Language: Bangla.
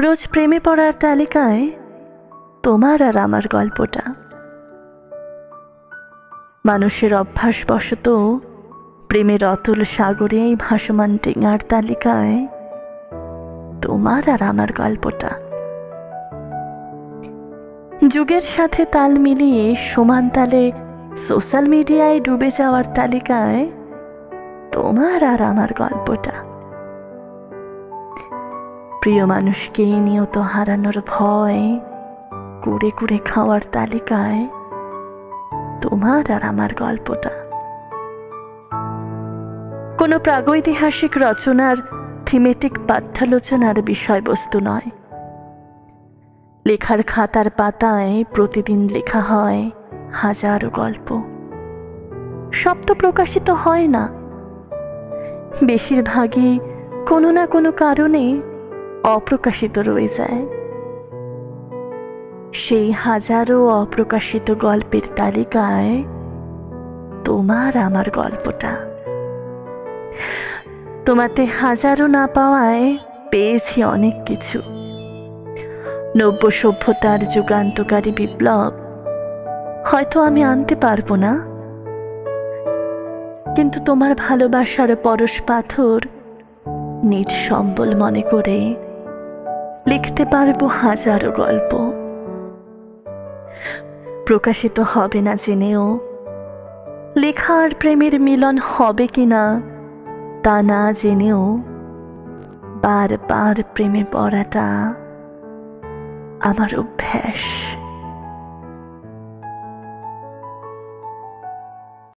রোজ প্রেমে পড়ার তালিকায় তোমার আর আমার গল্পটা। মানুষের অভ্যাসবশত প্রেমের অতুল সাগরে ভাসমান ডিঙার তালিকায় তোমার আর আমার গল্পটা। যুগের সাথে তাল মিলিয়ে সমান তালে সোশ্যাল মিডিয়ায় ডুবে যাওয়ার তালিকায় তোমার আর আমার গল্পটা। প্রিয় মানুষকে নিয়ত হারানোর ভয় কুড়ে কুড়ে খাওয়ার তালিকায় তোমার আর আমার গল্পটা। কোনো প্রাগৈতিহাসিক রচনার থিমেটিক পাঠ্যালোচনার বিষয়বস্তু নয়। লেখার খাতার পাতায় প্রতিদিন লেখা হয় হাজারো গল্প। সব তো প্রকাশিত হয় না, বেশিরভাগই কোনো না কোনো কারণে অপ্রকাশিত রয়ে যায়। সেই হাজারো অপ্রকাশিত গল্পের তালিকায় তোমার আমার গল্পটা। তোমাতে হাজারো না পাওয়ায় পেয়েছি অনেক কিছু। নব্য সভ্যতার যুগান্তকারী বিপ্লব হয়তো আমি আনতে পারবো না, কিন্তু তোমার ভালোবাসার পরশ পাথর নিজ সম্বল মনে করে লিখতে পারবো হাজারো গল্প। প্রকাশিত হবে না জেনেও লেখা আর প্রেমের মিলন হবে কিনা তা না জেনেও বারবার প্রেমে পড়াটা আমার অভ্যাস।